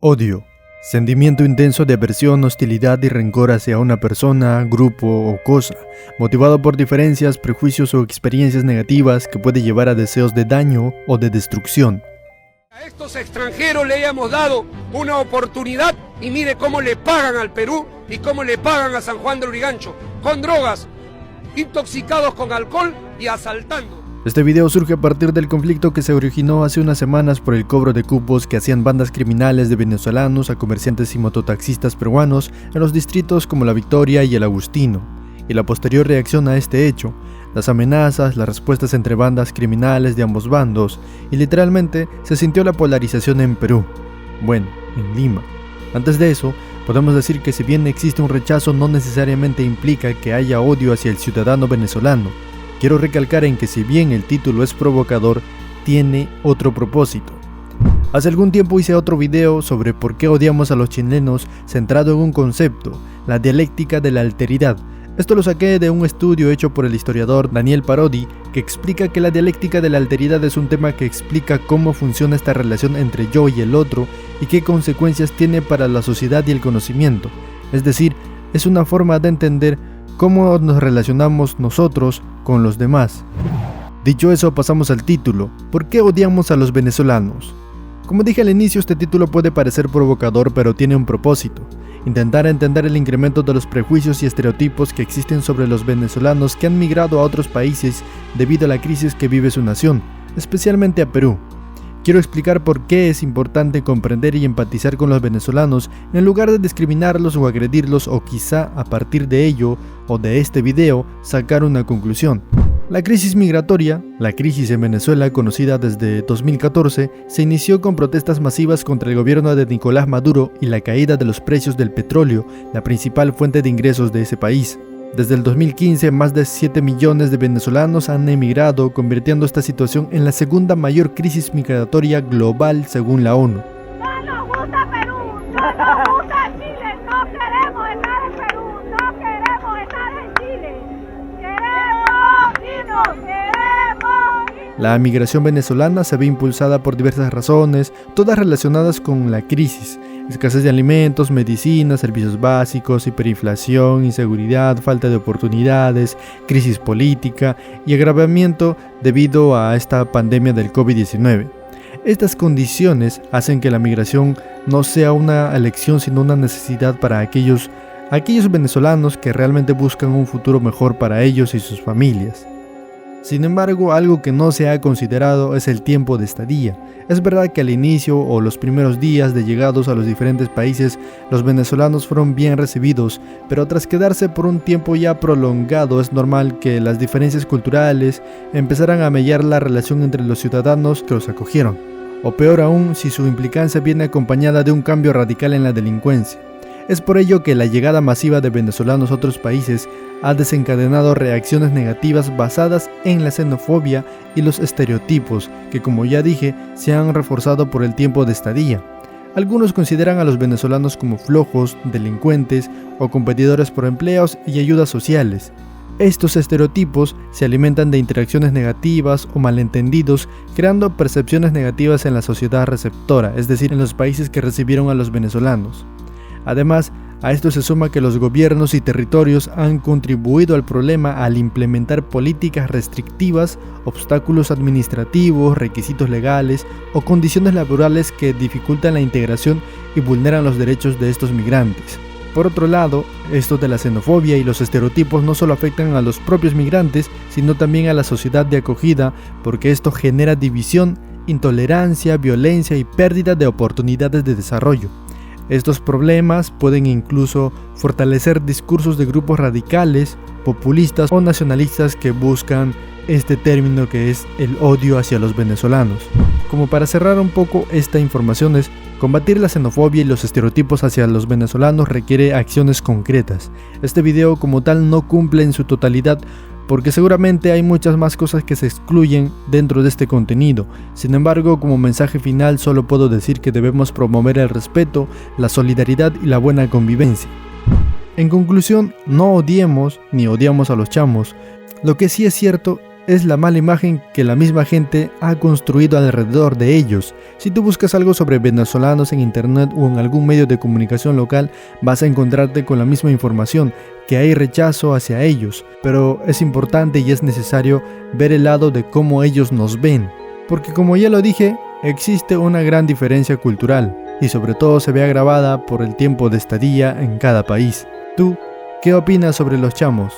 Odio. Sentimiento intenso de aversión, hostilidad y rencor hacia una persona, grupo o cosa, motivado por diferencias, prejuicios o experiencias negativas que puede llevar a deseos de daño o de destrucción. A estos extranjeros le hemos dado una oportunidad y mire cómo le pagan al Perú y cómo le pagan a San Juan de Lurigancho, con drogas, intoxicados con alcohol y asaltando. Este video surge a partir del conflicto que se originó hace unas semanas por el cobro de cupos que hacían bandas criminales de venezolanos a comerciantes y mototaxistas peruanos en los distritos como La Victoria y El Agustino, y la posterior reacción a este hecho, las amenazas, las respuestas entre bandas criminales de ambos bandos, y literalmente se sintió la polarización en Perú, bueno, en Lima. Antes de eso, podemos decir que si bien existe un rechazo no necesariamente implica que haya odio hacia el ciudadano venezolano. Quiero recalcar en que si bien el título es provocador, tiene otro propósito. Hace algún tiempo hice otro video sobre por qué odiamos a los chilenos centrado en un concepto, la dialéctica de la alteridad. Esto lo saqué de un estudio hecho por el historiador Daniel Parodi, que explica que la dialéctica de la alteridad es un tema que explica cómo funciona esta relación entre yo y el otro y qué consecuencias tiene para la sociedad y el conocimiento. Es decir, es una forma de entender cómo nos relacionamos nosotros con los demás. Dicho eso, pasamos al título. ¿Por qué odiamos a los venezolanos? Como dije al inicio, este título puede parecer provocador, pero tiene un propósito: intentar entender el incremento de los prejuicios y estereotipos que existen sobre los venezolanos que han migrado a otros países debido a la crisis que vive su nación, especialmente a Perú. Quiero explicar por qué es importante comprender y empatizar con los venezolanos en lugar de discriminarlos o agredirlos, o quizá a partir de ello o de este video sacar una conclusión. La crisis migratoria, la crisis en Venezuela conocida desde 2014, se inició con protestas masivas contra el gobierno de Nicolás Maduro y la caída de los precios del petróleo, la principal fuente de ingresos de ese país. Desde el 2015, más de 7 millones de venezolanos han emigrado, convirtiendo esta situación en la segunda mayor crisis migratoria global según la ONU. No nos gusta Perú, no nos gusta Chile, no queremos estar en Perú, no queremos estar en Chile. Queremos irnos. La migración venezolana se ve impulsada por diversas razones, todas relacionadas con la crisis: escasez de alimentos, medicinas, servicios básicos, hiperinflación, inseguridad, falta de oportunidades, crisis política y agravamiento debido a esta pandemia del COVID-19. Estas condiciones hacen que la migración no sea una elección sino una necesidad para aquellos venezolanos que realmente buscan un futuro mejor para ellos y sus familias. Sin embargo, algo que no se ha considerado es el tiempo de estadía. Es verdad que al inicio o los primeros días de llegados a los diferentes países, los venezolanos fueron bien recibidos, pero tras quedarse por un tiempo ya prolongado, es normal que las diferencias culturales empezaran a mellar la relación entre los ciudadanos que los acogieron, o peor aún, si su implicancia viene acompañada de un cambio radical en la delincuencia. Es por ello que la llegada masiva de venezolanos a otros países ha desencadenado reacciones negativas basadas en la xenofobia y los estereotipos que, como ya dije, se han reforzado por el tiempo de estadía. Algunos consideran a los venezolanos como flojos, delincuentes o competidores por empleos y ayudas sociales. Estos estereotipos se alimentan de interacciones negativas o malentendidos, creando percepciones negativas en la sociedad receptora, es decir, en los países que recibieron a los venezolanos. Además, a esto se suma que los gobiernos y territorios han contribuido al problema al implementar políticas restrictivas, obstáculos administrativos, requisitos legales o condiciones laborales que dificultan la integración y vulneran los derechos de estos migrantes. Por otro lado, esto de la xenofobia y los estereotipos no solo afectan a los propios migrantes, sino también a la sociedad de acogida, porque esto genera división, intolerancia, violencia y pérdida de oportunidades de desarrollo. Estos problemas pueden incluso fortalecer discursos de grupos radicales, populistas o nacionalistas que buscan este término que es el odio hacia los venezolanos. Como para cerrar un poco esta información, es combatir la xenofobia y los estereotipos hacia los venezolanos requiere acciones concretas. Este video como tal no cumple en su totalidad, porque seguramente hay muchas más cosas que se excluyen dentro de este contenido. Sin embargo, como mensaje final solo puedo decir que debemos promover el respeto, la solidaridad y la buena convivencia. En conclusión, no odiemos ni odiamos a los chamos. Lo que sí es cierto es la mala imagen que la misma gente ha construido alrededor de ellos. Si tú buscas algo sobre venezolanos en internet o en algún medio de comunicación local, vas a encontrarte con la misma información, que hay rechazo hacia ellos, pero es importante y es necesario ver el lado de cómo ellos nos ven, porque como ya lo dije, existe una gran diferencia cultural, y sobre todo se ve agravada por el tiempo de estadía en cada país. ¿Tú qué opinas sobre los chamos?